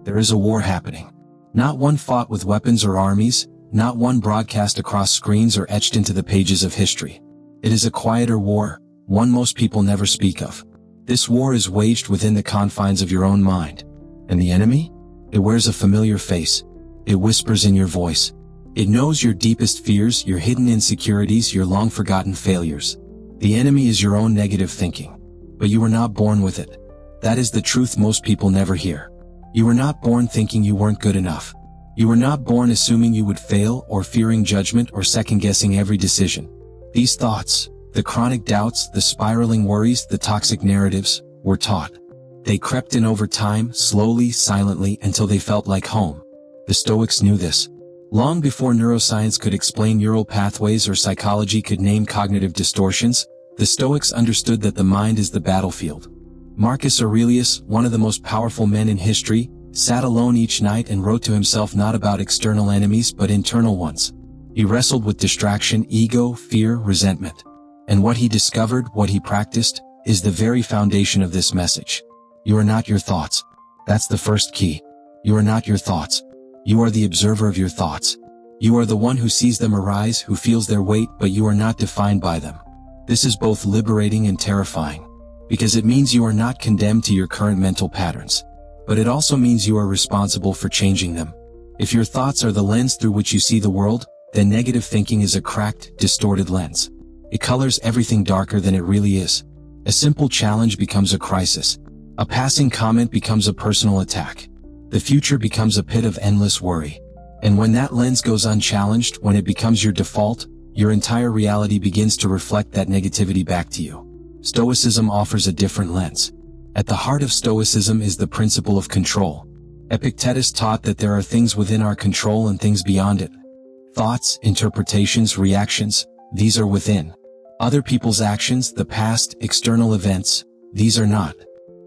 there is a war happening. Not one fought with weapons or armies, not one broadcast across screens or etched into the pages of history. It is a quieter war, one most people never speak of. This war is waged within the confines of your own mind. And the enemy? It wears a familiar face. It whispers in your voice. It knows your deepest fears, your hidden insecurities, your long-forgotten failures. The enemy is your own negative thinking. But you were not born with it. That is the truth most people never hear. You were not born thinking you weren't good enough. You were not born assuming you would fail or fearing judgment or second-guessing every decision. These thoughts, the chronic doubts, the spiraling worries, the toxic narratives, were taught. They crept in over time, slowly, silently, until they felt like home. The Stoics knew this. Long before neuroscience could explain neural pathways or psychology could name cognitive distortions, the Stoics understood that the mind is the battlefield. Marcus Aurelius, one of the most powerful men in history, sat alone each night and wrote to himself not about external enemies but internal ones. He wrestled with distraction, ego, fear, resentment. And what he discovered, what he practiced, is the very foundation of this message. You are not your thoughts. That's the first key. You are not your thoughts. You are the observer of your thoughts. You are the one who sees them arise, who feels their weight, but you are not defined by them. This is both liberating and terrifying, because it means you are not condemned to your current mental patterns. But it also means you are responsible for changing them. If your thoughts are the lens through which you see the world, then negative thinking is a cracked, distorted lens. It colors everything darker than it really is. A simple challenge becomes a crisis. A passing comment becomes a personal attack. The future becomes a pit of endless worry. And when that lens goes unchallenged, when it becomes your default, your entire reality begins to reflect that negativity back to you. Stoicism offers a different lens. At the heart of Stoicism is the principle of control. Epictetus taught that there are things within our control and things beyond it. Thoughts, interpretations, reactions, these are within. Other people's actions, the past, external events, these are not.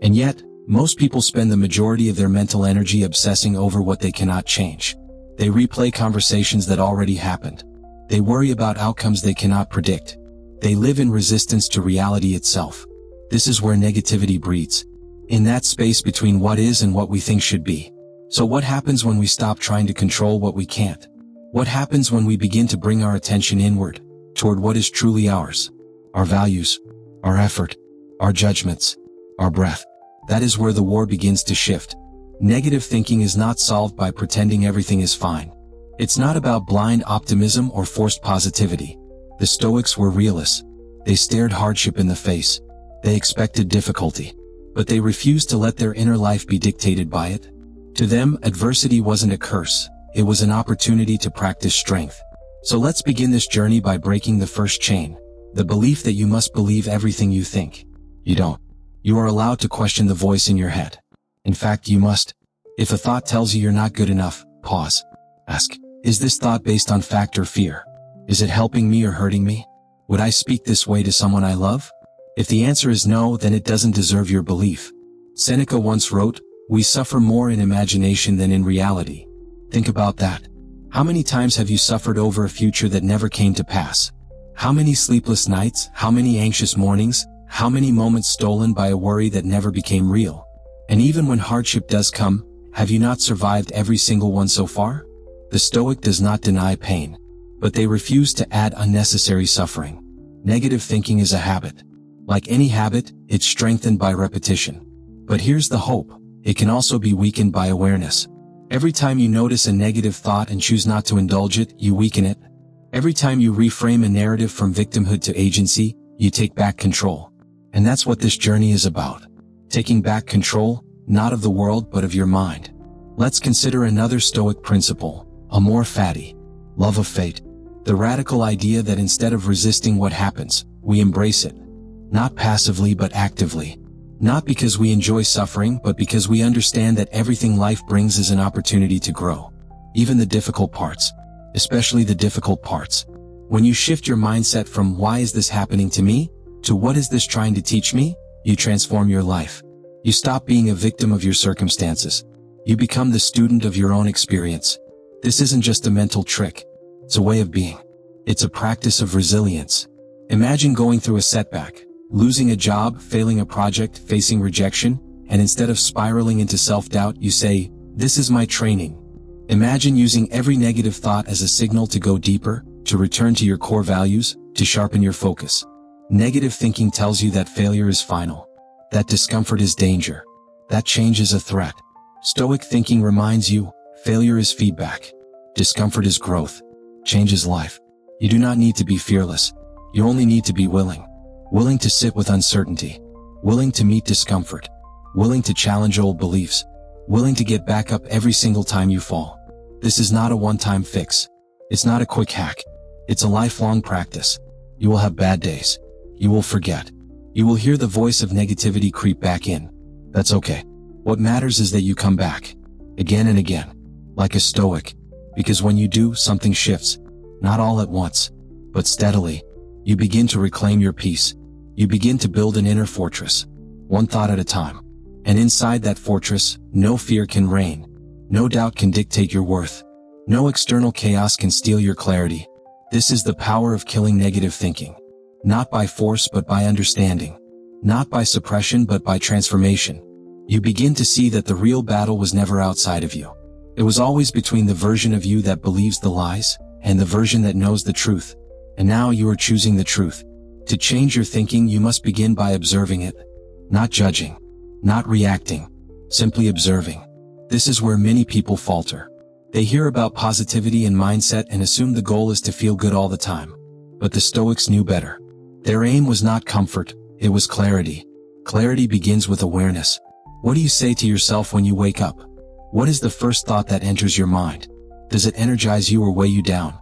And yet, most people spend the majority of their mental energy obsessing over what they cannot change. They replay conversations that already happened. They worry about outcomes they cannot predict. They live in resistance to reality itself. This is where negativity breeds. In that space between what is and what we think should be. So what happens when we stop trying to control what we can't? What happens when we begin to bring our attention inward, toward what is truly ours? Our values, our effort, our judgments, our breath. That is where the war begins to shift. Negative thinking is not solved by pretending everything is fine. It's not about blind optimism or forced positivity. The Stoics were realists. They stared hardship in the face. They expected difficulty. But they refused to let their inner life be dictated by it. To them, adversity wasn't a curse. It was an opportunity to practice strength. So let's begin this journey by breaking the first chain. The belief that you must believe everything you think. You don't. You are allowed to question the voice in your head. In fact, you must. If a thought tells you you're not good enough, pause. Ask, is this thought based on fact or fear? Is it helping me or hurting me? Would I speak this way to someone I love? If the answer is no, then it doesn't deserve your belief. Seneca once wrote, "We suffer more in imagination than in reality." Think about that. How many times have you suffered over a future that never came to pass? How many sleepless nights, how many anxious mornings, how many moments stolen by a worry that never became real? And even when hardship does come, have you not survived every single one so far? The Stoic does not deny pain, but they refuse to add unnecessary suffering. Negative thinking is a habit. Like any habit, it's strengthened by repetition. But here's the hope. It can also be weakened by awareness. Every time you notice a negative thought and choose not to indulge it, you weaken it. Every time you reframe a narrative from victimhood to agency, you take back control. And that's what this journey is about. Taking back control, not of the world but of your mind. Let's consider another Stoic principle, amor fati, love of fate. The radical idea that instead of resisting what happens, we embrace it. Not passively but actively. Not because we enjoy suffering, but because we understand that everything life brings is an opportunity to grow. Even the difficult parts. Especially the difficult parts. When you shift your mindset from "why is this happening to me?" to "what is this trying to teach me?" you transform your life. You stop being a victim of your circumstances. You become the student of your own experience. This isn't just a mental trick. It's a way of being. It's a practice of resilience. Imagine going through a setback, losing a job, failing a project, facing rejection, and instead of spiraling into self-doubt, you say, This is my training. Imagine using every negative thought as a signal to go deeper, to return to your core values, to sharpen your focus. Negative thinking tells you that failure is final, that discomfort is danger, that change is a threat. Stoic thinking reminds you, failure is feedback, discomfort is growth, change is life. You do not need to be fearless. You only need to be willing. Willing to sit with uncertainty, willing to meet discomfort, willing to challenge old beliefs, willing to get back up every single time you fall. This is not a one-time fix. It's not a quick hack. It's a lifelong practice. You will have bad days. You will forget. You will hear the voice of negativity creep back in. That's okay. What matters is that you come back. Again and again. Like a Stoic. Because when you do, something shifts. Not all at once, but steadily. You begin to reclaim your peace. You begin to build an inner fortress. One thought at a time. And inside that fortress, no fear can reign. No doubt can dictate your worth. No external chaos can steal your clarity. This is the power of killing negative thinking. Not by force but by understanding. Not by suppression but by transformation. You begin to see that the real battle was never outside of you. It was always between the version of you that believes the lies, and the version that knows the truth. And now you are choosing the truth. To change your thinking, you must begin by observing it. Not judging. Not reacting. Simply observing. This is where many people falter. They hear about positivity and mindset and assume the goal is to feel good all the time. But the Stoics knew better. Their aim was not comfort, it was clarity. Clarity begins with awareness. What do you say to yourself when you wake up? What is the first thought that enters your mind? Does it energize you or weigh you down?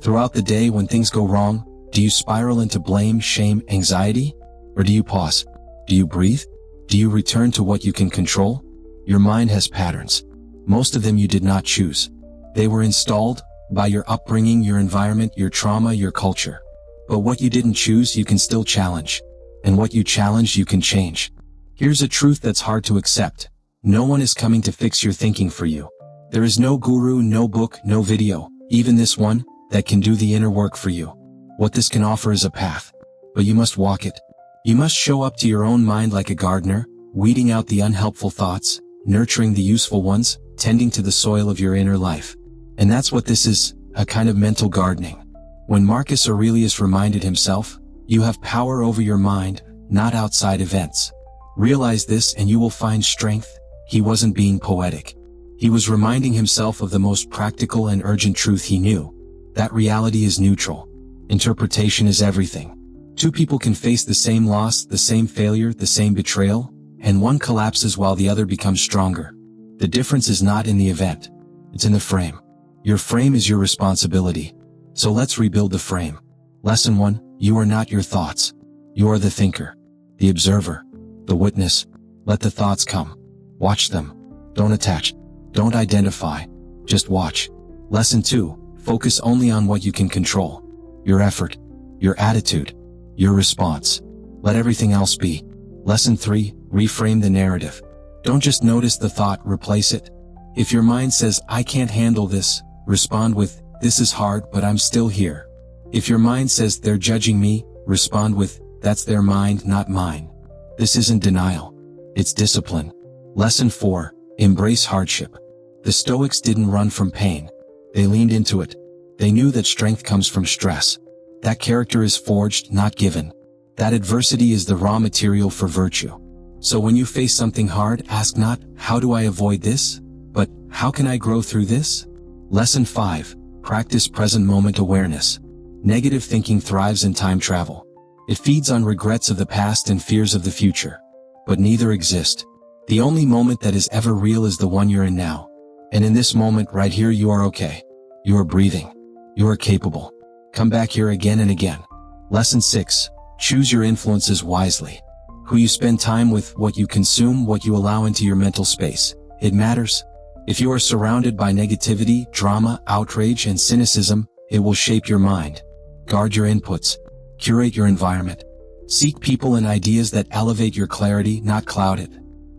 Throughout the day when things go wrong, do you spiral into blame, shame, anxiety? Or do you pause? Do you breathe? Do you return to what you can control? Your mind has patterns. Most of them you did not choose. They were installed by your upbringing, your environment, your trauma, your culture. But what you didn't choose, you can still challenge. And what you challenge, you can change. Here's a truth that's hard to accept. No one is coming to fix your thinking for you. There is no guru, no book, no video, even this one, that can do the inner work for you. What this can offer is a path. But you must walk it. You must show up to your own mind like a gardener, weeding out the unhelpful thoughts, nurturing the useful ones, tending to the soil of your inner life. And that's what this is, a kind of mental gardening. When Marcus Aurelius reminded himself, you have power over your mind, not outside events. Realize this and you will find strength. He wasn't being poetic. He was reminding himself of the most practical and urgent truth he knew. That reality is neutral. Interpretation is everything. Two people can face the same loss, the same failure, the same betrayal, and one collapses while the other becomes stronger. The difference is not in the event. It's in the frame. Your frame is your responsibility. So let's rebuild the frame. Lesson 1, you are not your thoughts. You are the thinker, the observer, the witness. Let the thoughts come. Watch them. Don't attach. Don't identify. Just watch. Lesson 2, focus only on what you can control. Your effort, your attitude, your response. Let everything else be. Lesson 3, reframe the narrative. Don't just notice the thought, replace it. If your mind says, I can't handle this, respond with, this is hard but I'm still here. If your mind says, they're judging me, respond with, that's their mind, not mine. This isn't denial. It's discipline. Lesson 4, embrace hardship. The Stoics didn't run from pain. They leaned into it. They knew that strength comes from stress. That character is forged, not given. That adversity is the raw material for virtue. So when you face something hard, ask not, how do I avoid this? But, how can I grow through this? Lesson 5, practice present moment awareness. Negative thinking thrives in time travel. It feeds on regrets of the past and fears of the future. But neither exist. The only moment that is ever real is the one you're in now. And in this moment right here you are okay. You are breathing. You are capable. Come back here again and again. Lesson 6, choose your influences wisely. Who you spend time with, what you consume, what you allow into your mental space. It matters. If you are surrounded by negativity, drama, outrage, and cynicism, it will shape your mind. Guard your inputs. Curate your environment. Seek people and ideas that elevate your clarity, not cloud it.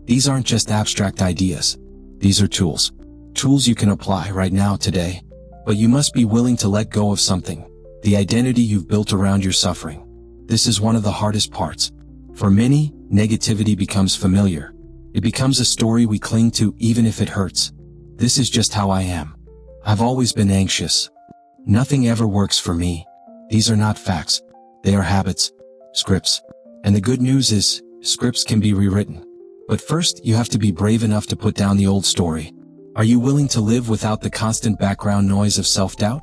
These aren't just abstract ideas. These are tools. Tools you can apply right now, today. But you must be willing to let go of something. The identity you've built around your suffering. This is one of the hardest parts. For many, negativity becomes familiar. It becomes a story we cling to even if it hurts. This is just how I am. I've always been anxious. Nothing ever works for me. These are not facts. They are habits, scripts. And the good news is, scripts can be rewritten. But first, you have to be brave enough to put down the old story. Are you willing to live without the constant background noise of self-doubt?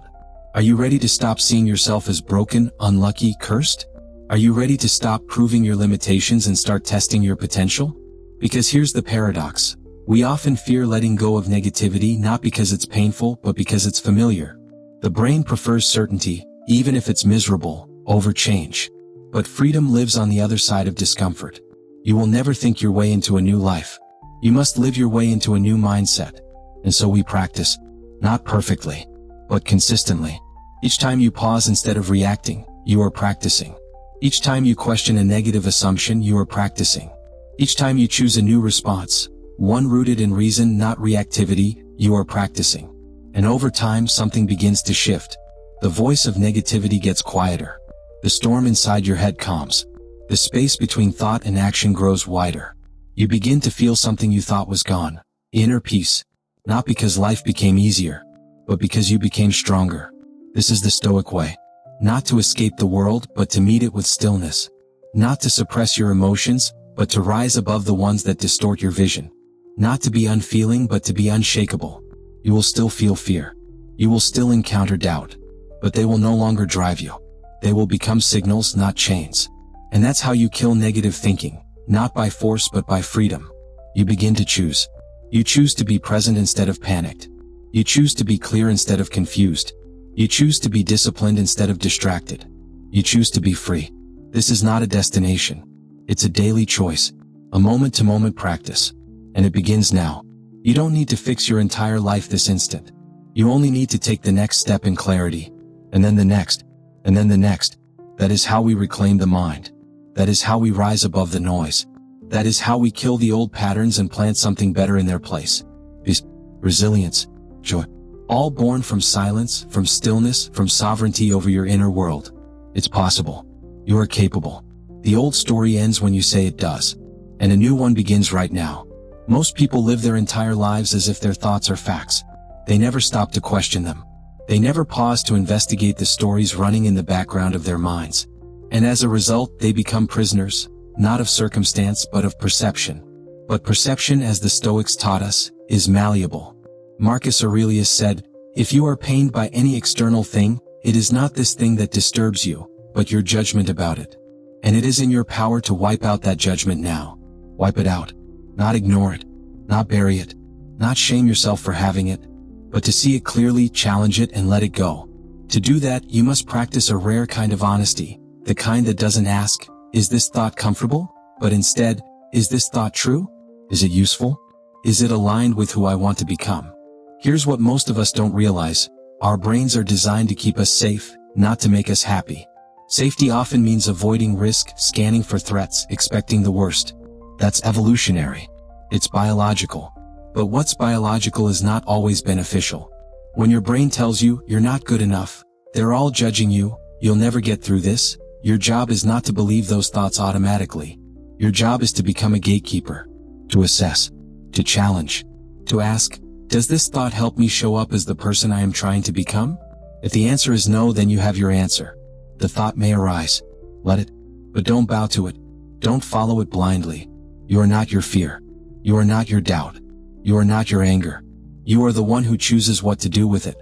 Are you ready to stop seeing yourself as broken, unlucky, cursed? Are you ready to stop proving your limitations and start testing your potential? Because here's the paradox. We often fear letting go of negativity not because it's painful but because it's familiar. The brain prefers certainty, even if it's miserable, over change. But freedom lives on the other side of discomfort. You will never think your way into a new life. You must live your way into a new mindset. And so we practice, not perfectly, but consistently. Each time you pause instead of reacting, you are practicing. Each time you question a negative assumption, you are practicing. Each time you choose a new response, one rooted in reason, not reactivity, you are practicing. And over time, something begins to shift. The voice of negativity gets quieter. The storm inside your head calms. The space between thought and action grows wider. You begin to feel something you thought was gone. Inner peace. Not because life became easier, but because you became stronger. This is the Stoic way. Not to escape the world, but to meet it with stillness. Not to suppress your emotions, but to rise above the ones that distort your vision. Not to be unfeeling, but to be unshakable. You will still feel fear. You will still encounter doubt. But they will no longer drive you. They will become signals, not chains. And that's how you kill negative thinking, not by force but by freedom. You begin to choose. You choose to be present instead of panicked. You choose to be clear instead of confused. You choose to be disciplined instead of distracted. You choose to be free. This is not a destination. It's a daily choice, a moment-to-moment practice. And it begins now. You don't need to fix your entire life this instant. You only need to take the next step in clarity, and then the next, and then the next. That is how we reclaim the mind. That is how we rise above the noise. That is how we kill the old patterns and plant something better in their place. Peace, resilience, joy. All born from silence, from stillness, from sovereignty over your inner world. It's possible. You are capable. The old story ends when you say it does. And a new one begins right now. Most people live their entire lives as if their thoughts are facts. They never stop to question them. They never pause to investigate the stories running in the background of their minds. And as a result, they become prisoners, not of circumstance but of perception. But perception, as the Stoics taught us, is malleable. Marcus Aurelius said, "If you are pained by any external thing, it is not this thing that disturbs you, but your judgment about it. And it is in your power to wipe out that judgment now. Wipe it out. Not ignore it. Not bury it. Not shame yourself for having it. But to see it clearly, challenge it, and let it go. To do that, you must practice a rare kind of honesty, the kind that doesn't ask, is this thought comfortable? But instead, is this thought true? Is it useful? Is it aligned with who I want to become?" Here's what most of us don't realize. Our brains are designed to keep us safe, not to make us happy. Safety often means avoiding risk, scanning for threats, expecting the worst. That's evolutionary. It's biological. But what's biological is not always beneficial. When your brain tells you, you're not good enough, they're all judging you, you'll never get through this, your job is not to believe those thoughts automatically. Your job is to become a gatekeeper. To assess. To challenge. To ask, does this thought help me show up as the person I am trying to become? If the answer is no, then you have your answer. The thought may arise. Let it. But don't bow to it. Don't follow it blindly. You are not your fear. You are not your doubt. You are not your anger. You are the one who chooses what to do with it.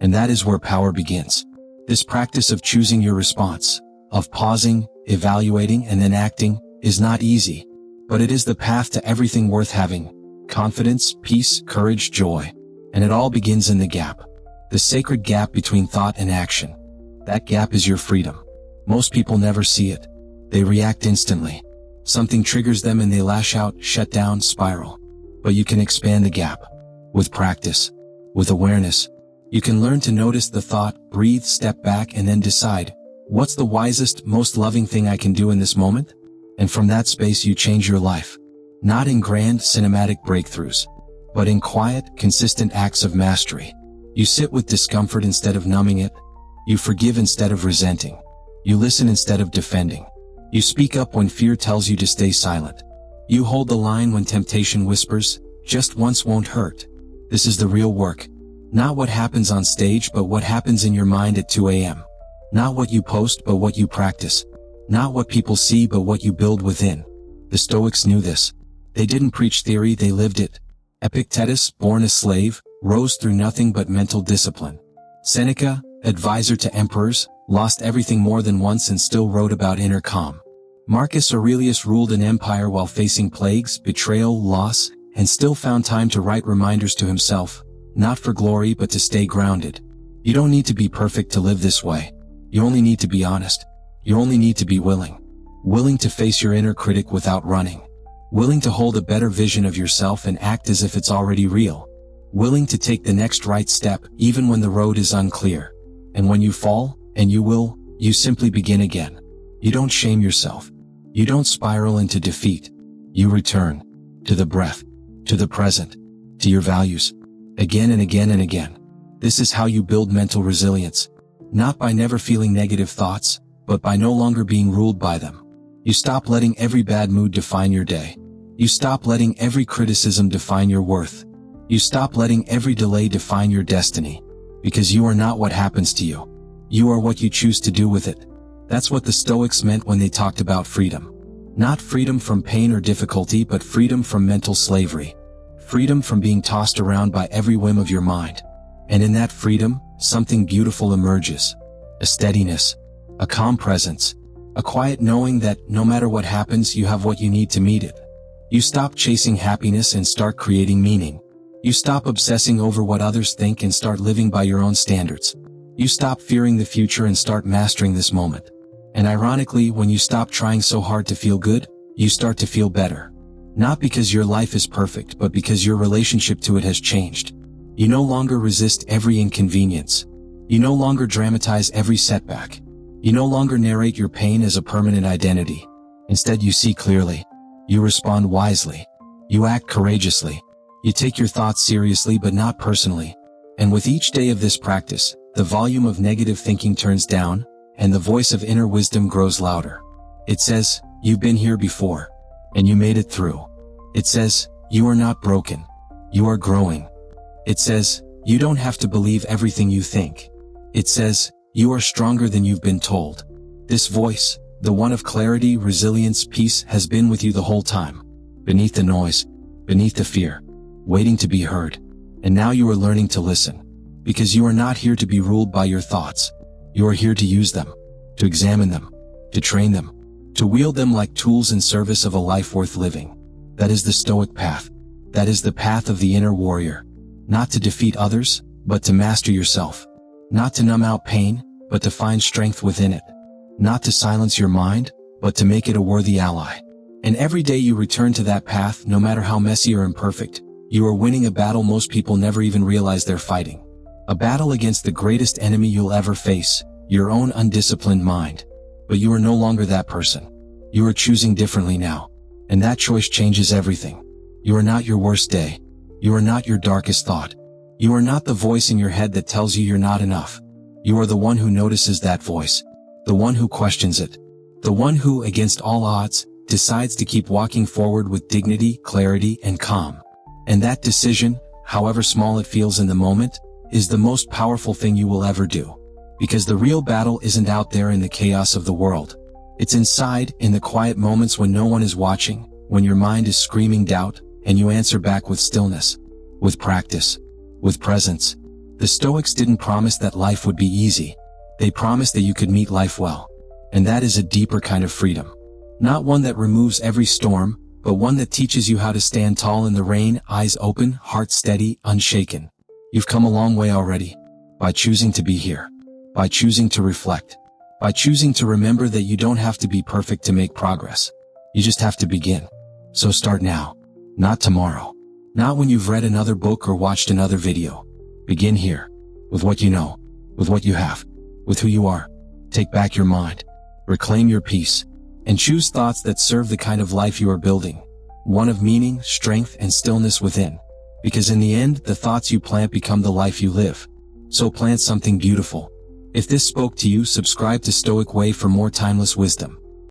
And that is where power begins. This practice of choosing your response, of pausing, evaluating, and then acting, is not easy. But it is the path to everything worth having. Confidence, peace, courage, joy. And it all begins in the gap. The sacred gap between thought and action. That gap is your freedom. Most people never see it. They react instantly. Something triggers them and they lash out, shut down, spiral. But you can expand the gap. With practice. With awareness. You can learn to notice the thought, breathe, step back, and then decide, what's the wisest, most loving thing I can do in this moment? And from that space you change your life. Not in grand, cinematic breakthroughs, but in quiet, consistent acts of mastery. You sit with discomfort instead of numbing it. You forgive instead of resenting. You listen instead of defending. You speak up when fear tells you to stay silent. You hold the line when temptation whispers, just once won't hurt. This is the real work. Not what happens on stage, but what happens in your mind at 2 a.m. Not what you post, but what you practice. Not what people see, but what you build within. The Stoics knew this. They didn't preach theory, they lived it. Epictetus, born a slave, rose through nothing but mental discipline. Seneca, advisor to emperors, lost everything more than once and still wrote about inner calm. Marcus Aurelius ruled an empire while facing plagues, betrayal, loss, and still found time to write reminders to himself, not for glory but to stay grounded. You don't need to be perfect to live this way. You only need to be honest. You only need to be willing. Willing to face your inner critic without running. Willing to hold a better vision of yourself and act as if it's already real. Willing to take the next right step even when the road is unclear. And when you fall, and you will, you simply begin again. You don't shame yourself. You don't spiral into defeat. You return to the breath, to the present, to your values, again and again and again. This is how you build mental resilience. Not by never feeling negative thoughts, but by no longer being ruled by them. You stop letting every bad mood define your day. You stop letting every criticism define your worth. You stop letting every delay define your destiny. Because you are not what happens to you. You are what you choose to do with it. That's what the Stoics meant when they talked about freedom. Not freedom from pain or difficulty, but freedom from mental slavery. Freedom from being tossed around by every whim of your mind. And in that freedom, something beautiful emerges. A steadiness. A calm presence. A quiet knowing that, no matter what happens, you have what you need to meet it. You stop chasing happiness and start creating meaning. You stop obsessing over what others think and start living by your own standards. You stop fearing the future and start mastering this moment. And ironically, when you stop trying so hard to feel good, you start to feel better. Not because your life is perfect, but because your relationship to it has changed. You no longer resist every inconvenience. You no longer dramatize every setback. You no longer narrate your pain as a permanent identity. Instead, you see clearly. You respond wisely. You act courageously. You take your thoughts seriously but not personally. And with each day of this practice, the volume of negative thinking turns down, and the voice of inner wisdom grows louder. It says, you've been here before. And you made it through. It says, you are not broken. You are growing. It says, you don't have to believe everything you think. It says, you are stronger than you've been told. This voice, the one of clarity, resilience, peace, has been with you the whole time. Beneath the noise, beneath the fear, waiting to be heard. And now you are learning to listen. Because you are not here to be ruled by your thoughts. You are here to use them, to examine them, to train them, to wield them like tools in service of a life worth living. That is the Stoic path. That is the path of the inner warrior. Not to defeat others, but to master yourself. Not to numb out pain, but to find strength within it. Not to silence your mind, but to make it a worthy ally. And every day you return to that path, no matter how messy or imperfect, you are winning a battle most people never even realize they're fighting. A battle against the greatest enemy you'll ever face, your own undisciplined mind. But you are no longer that person. You are choosing differently now. And that choice changes everything. You are not your worst day. You are not your darkest thought. You are not the voice in your head that tells you you're not enough. You are the one who notices that voice. The one who questions it. The one who, against all odds, decides to keep walking forward with dignity, clarity, and calm. And that decision, however small it feels in the moment, is the most powerful thing you will ever do. Because the real battle isn't out there in the chaos of the world. It's inside, in the quiet moments when no one is watching, when your mind is screaming doubt, and you answer back with stillness, with practice, with presence. The Stoics didn't promise that life would be easy. They promised that you could meet life well. And that is a deeper kind of freedom. Not one that removes every storm, but one that teaches you how to stand tall in the rain, eyes open, heart steady, unshaken. You've come a long way already. By choosing to be here. By choosing to reflect. By choosing to remember that you don't have to be perfect to make progress. You just have to begin. So start now. Not tomorrow. Not when you've read another book or watched another video. Begin here. With what you know. With what you have. With who you are. Take back your mind. Reclaim your peace. And choose thoughts that serve the kind of life you are building. One of meaning, strength, and stillness within. Because in the end, the thoughts you plant become the life you live. So plant something beautiful. If this spoke to you, subscribe to Stoic Way for more timeless wisdom.